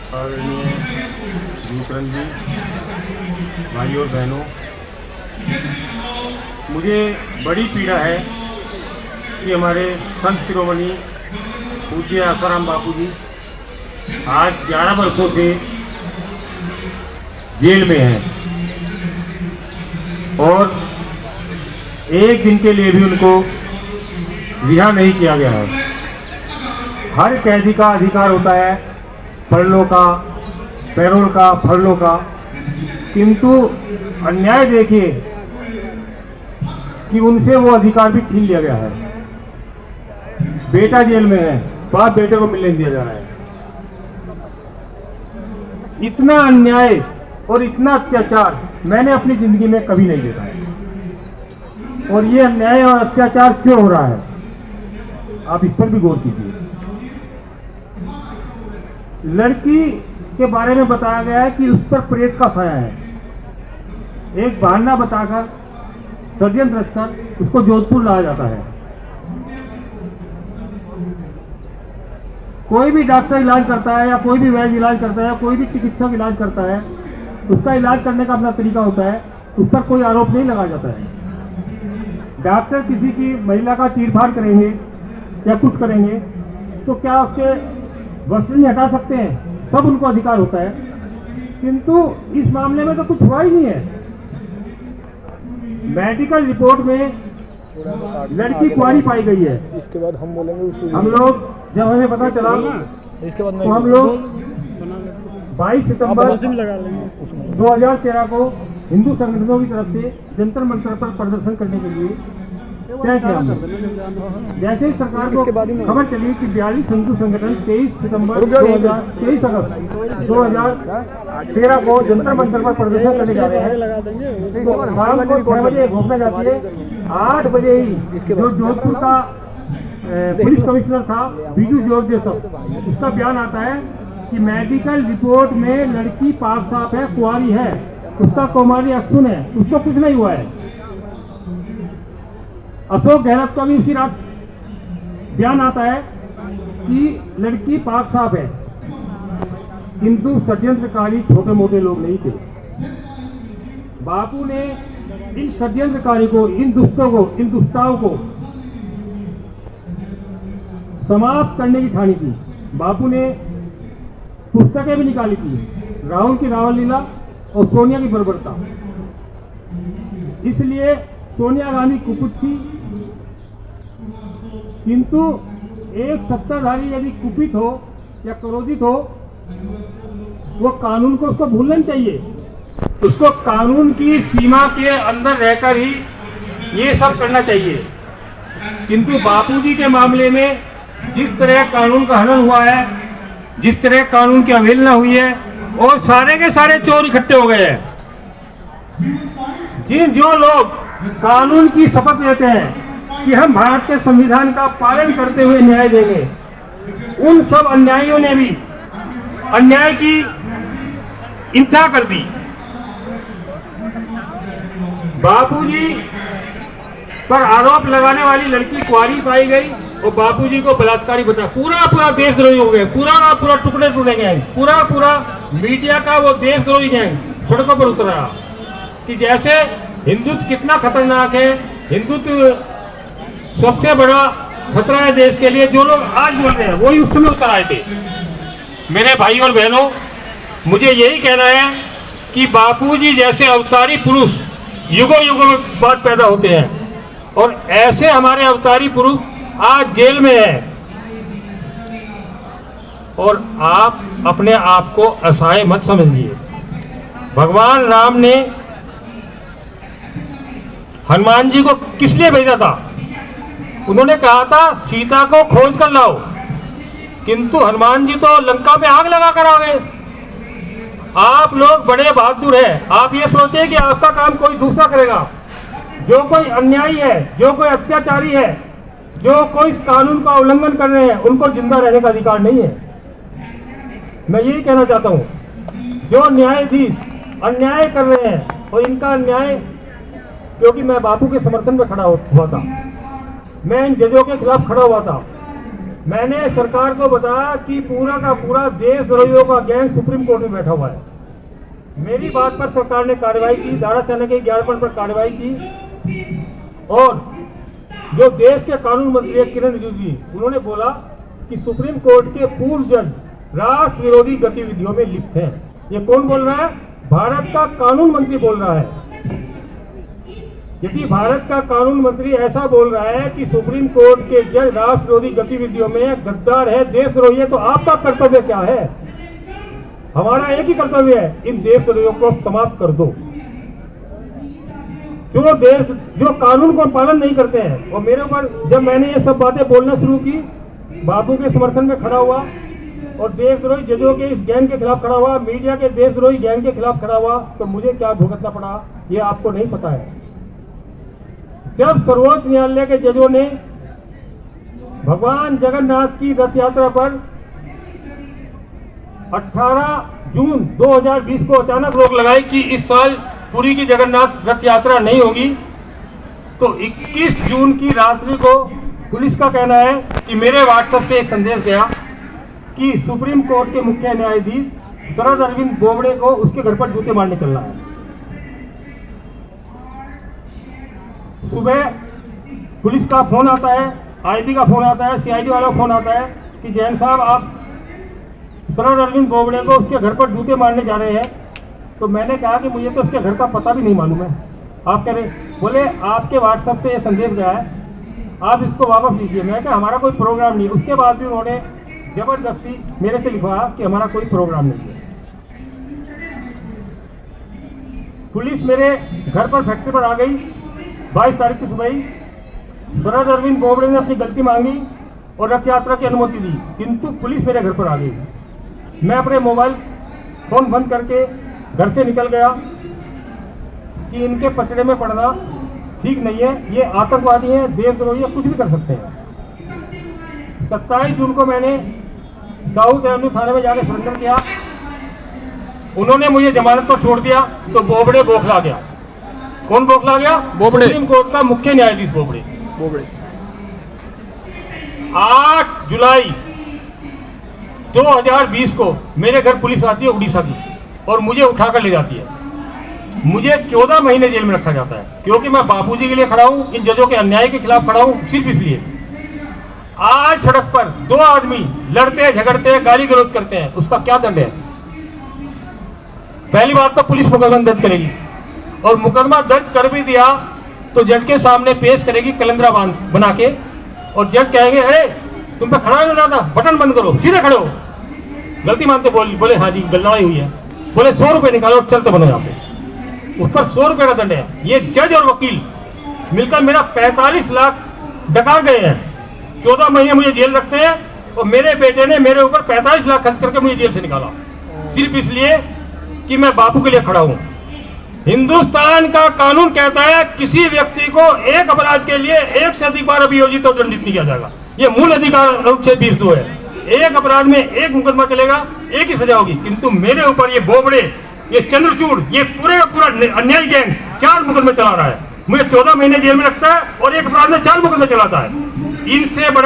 आदरणीय विक्रम जी, भाई और बहनों, मुझे बड़ी पीड़ा है कि हमारे संत शिरोमणि पूज्य आसाराम बापू जी आज 11 वर्षों से जेल में हैं और एक दिन के लिए भी उनको रिहा नहीं किया गया है। हर कैदी का अधिकार होता है फरलों का, पैरोल का, फरलों का, किंतु अन्याय देखिए कि उनसे वो अधिकार भी छीन लिया गया है। बेटा जेल में है, बाप बेटे को मिलने दिया जा रहा है। इतना अन्याय और इतना अत्याचार मैंने अपनी जिंदगी में कभी नहीं देखा है। और ये अन्याय और अत्याचार क्यों हो रहा है, आप इस पर भी गौर कीजिए। लड़की के बारे में बताया गया है कि उस पर प्रेत का साया है। एक बहाना बताकर, षड्यंत्र रचकर उसको जोधपुर लाया जाता है। कोई भी डॉक्टर इलाज करता है या कोई भी वैद्य इलाज करता है या कोई भी चिकित्सक इलाज करता है, उसका इलाज करने का अपना तरीका होता है, उस पर कोई आरोप नहीं लगाया जाता है। डॉक्टर किसी की महिला का चीरफाड़ करेंगे या कुछ करेंगे तो क्या उसके वस्त्र नहीं हटा सकते हैं? सब उनको अधिकार होता है, किंतु इस मामले में तो कुछ हुआ ही नहीं है। मेडिकल रिपोर्ट में लड़की कुंवारी पाई गई है। इसके बाद हम बोलेंगे, हम लोग जब हमें पता चला इसके बाद तो हम लोग 22 सितंबर 2013 को हिंदू संगठनों की तरफ से जंतर मंतर पर प्रदर्शन करने के लिए तय किया। जैसे ही सरकार को खबर चली कि 42 हिंदू संगठन 23 अगस्त 2013 को जंतर मंतर पर प्रदर्शन करने जा रहे हैं, तो शाम को 6 बजे घोषणा जाती है। 8 बजे ही जो जोधपुर का पुलिस कमिश्नर था बीजू जोरदेव, उसका बयान आता है कि मेडिकल रिपोर्ट में लड़की पाक साफ है, कुंवारी है, उसका कौमारी अक्षुण है, उसको कुछ नहीं हुआ है। अशोक गहलोत का भी उसी रात बयान आता है कि लड़की पाक साफ है, किंतु षड्यंत्रकारी छोटे मोटे लोग नहीं थे। बापू ने इन षड्यंत्रकारी को, इन दुष्टों को, इन दुष्टाओं को समाप्त करने की ठानी थी। बापू ने पुस्तकें भी निकाली थी, राहुल की रावण लीला और सोनिया की बर्बरता। इसलिए सोनिया गांधी कुपित थी, किंतु एक सत्ताधारी यदि कुपित हो या क्रोधित हो, वो कानून को उसको भूलना चाहिए। उसको कानून की सीमा के अंदर रहकर ही ये सब करना चाहिए। किंतु बापूजी के मामले में जिस तरह कानून का हनन हुआ है, जिस तरह कानून की अवहेलना हुई है, और सारे के सारे चोर इकट्ठे हो गए हैं। जो लोग कानून की शपथ लेते हैं कि हम भारत के संविधान का पालन करते हुए न्याय देंगे, उन सब अन्यायियों ने भी अन्याय की इंतहा कर दी। बापूजी पर आरोप लगाने वाली लड़की कुंवारी पाई गई और बापूजी को बलात्कारी बता। पूरा देशद्रोही हो गए, पूरा टुकड़े टूटे गए। पूरा मीडिया का वो देशद्रोही गैंग सड़कों पर उतरा कि जैसे हिंदुत्व कितना खतरनाक है, हिंदुत्व सबसे बड़ा खतरा है देश के लिए। जो लोग आज बोल रहे हैं वही उस समय उतर आए थे। मेरे भाई और बहनों, मुझे यही कहना है कि बापूजी जैसे अवतारी पुरुष युगों बाद पैदा होते हैं, और ऐसे हमारे अवतारी पुरुष आज जेल में है। और आप अपने आप को असहाय मत समझिए। भगवान राम ने हनुमान जी को किस लिए भेजा था? उन्होंने कहा था सीता को खोज कर लाओ, किंतु हनुमान जी तो लंका में आग लगा कर आ गए। आप लोग बड़े बहादुर हैं। आप ये सोचिए कि आपका काम कोई दूसरा करेगा। जो कोई अन्यायी है, जो कोई अत्याचारी है, जो कोई इस कानून का उल्लंघन कर रहे हैं, उनको जिंदा रहने का अधिकार नहीं है। मैं यही कहना चाहता हूँ, जो न्यायाधीश अन्याय कर रहे हैं, और इनका अन्याय, क्योंकि मैं बापू के समर्थन में खड़ा हुआ था, मैं इन जजों के खिलाफ खड़ा हुआ था, मैंने सरकार को बताया कि पूरा का पूरा देशद्रोहियों का गैंग सुप्रीम कोर्ट में बैठा हुआ है। मेरी बात पर सरकार ने कार्रवाई की, धारा 11 के 11 पर कार्रवाई की। और जो देश के कानून मंत्री है किरण रिजिजू, उन्होंने बोला कि सुप्रीम कोर्ट के पूर्व जज राष्ट्र विरोधी गतिविधियों में लिप्त हैं। ये कौन बोल रहा है? भारत का कानून मंत्री बोल रहा है। यदि भारत का कानून मंत्री ऐसा बोल रहा है कि सुप्रीम कोर्ट के जज राष्ट्र विरोधी गतिविधियों में गद्दार है, देशद्रोही है, तो आपका कर्तव्य क्या है? हमारा एक ही कर्तव्य है, इन देशद्रोहियों को समाप्त कर दो। जो कानून को पालन नहीं करते हैं। और मेरे ऊपर जब मैंने ये सब बातें बोलना शुरू की, बाबू के समर्थन में खड़ा हुआ और देशद्रोही जजों के इस गैंग के खिलाफ खड़ा हुआ, मीडिया के देशद्रोही गैंग के खिलाफ खड़ा हुआ, तो मुझे क्या भुगतना पड़ा ये आपको नहीं पता है। जब सर्वोच्च न्यायालय के जजों ने भगवान जगन्नाथ की रथ यात्रा पर 18 जून 2020 को अचानक रोक लगाई कि इस साल पुरी की जगन्नाथ रथ यात्रा नहीं होगी, तो 21 जून की रात्रि को पुलिस का कहना है कि मेरे व्हाट्सएप से एक संदेश गया कि सुप्रीम कोर्ट के मुख्य न्यायाधीश शरद अरविंद बोबड़े को उसके घर पर जूते मारने चलना है। सुबह पुलिस का फोन आता है, आईबी का फोन आता है, सीआईडी वाला फोन आता है कि जैन साहब आप शरद अरविंद बोबड़े को उसके घर पर जूते मारने जा रहे हैं। तो मैंने कहा कि मुझे तो उसके घर का पता भी नहीं मालूम है। आप कह रहे, बोले आपके व्हाट्सएप से ये संदेश गया है, आप इसको वापस लीजिए। मैं कहा हमारा कोई प्रोग्राम नहीं। उसके बाद भी उन्होंने जबरदस्ती मेरे से लिखवाया कि हमारा कोई प्रोग्राम नहीं है। पुलिस मेरे घर पर फैक्ट्री पर आ गई 22 तारीख की सुबह ही। शरद अरविंद बोबड़े ने अपनी गलती मांगी और रथ यात्रा की अनुमति दी, किंतु पुलिस मेरे घर पर आ गई। मैं अपने मोबाइल फोन बंद करके घर से निकल गया कि इनके पचड़े में पड़ना ठीक नहीं है, ये आतंकवादी हैं, देशद्रोही है, कुछ भी कर सकते हैं। 27 जून को मैंने साउथ एवेन्यू थाने में जाकर सरेंडर किया। उन्होंने मुझे जमानत पर छोड़ दिया तो बोबड़े बौखला गया। कौन बौखला गया? बोबड़े। सुप्रीम कोर्ट का मुख्य न्यायाधीश बोबड़े। 8 जुलाई 2020 को मेरे घर पुलिस आती है उड़ीसा की और मुझे उठाकर ले जाती है। मुझे 14 महीने जेल में रखा जाता है क्योंकि मैं बापूजी के लिए खड़ा हूं, इन जजों के अन्याय के खिलाफ खड़ा हूं, सिर्फ इसलिए। आज सड़क पर 2 आदमी लड़ते हैं, झगड़ते हैं, गाली गलौज करते हैं, उसका क्या दंड है? पहली बात तो पुलिस मुकदमा दर्ज करेगी और मुकदमा दर्ज कर भी दिया तो जज के सामने पेश करेगी कलंदरा बना के और जज कहेंगे अरे तुम पे खड़ा होना था, बटन बंद करो, सीधे खड़े हो। गलती मानते बोले हाँ जी लड़ाई हुई है। बोले 100 रुपए निकालो और चलते बनो यहाँ से। उस पर 100 रुपए का दंड है। ये जज और वकील मिलकर मेरा 45 लाख डका गए हैं। 14 महीने मुझे जेल रखते हैं और मेरे बेटे ने मेरे ऊपर 45 लाख खर्च करके मुझे जेल से निकाला, सिर्फ इसलिए कि मैं बापू के लिए खड़ा हूं। हिंदुस्तान का कानून कहता है किसी व्यक्ति को एक अपराध के लिए 1 से अधिक बार अभियोजित और दंडित नहीं किया जाएगा। ये मूल अधिकार अनुच्छेद 20(2) है। एक अपराध में एक मुकदमा चलेगा, एक ही सजा होगी, किंतु मेरे ऊपर ये बोबड़े, ये चंद्रचूड़, ये पूरे का पूरा अन्यायी गैंग 4 मुकदमे चला रहा है। मुझे 14 महीने जेल में रखता है और एक अपराध में 4 मुकदमे चलाता है। इनसे बड़ा